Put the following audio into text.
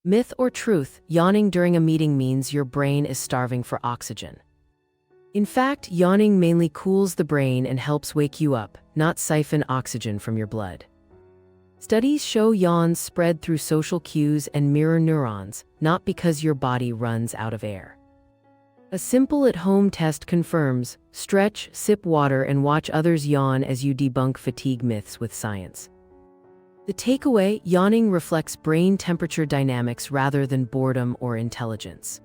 Myth or truth, yawning during a meeting means your brain is starving for oxygen. In fact, yawning mainly cools the brain and helps wake you up, not siphon oxygen from your blood. Studies show yawns spread through social cues and mirror neurons, not because your body runs out of air. A simple at-home test confirms: stretch, sip water, and watch others yawn as you debunk fatigue myths with science. The takeaway: yawning reflects brain temperature dynamics rather than boredom or intelligence.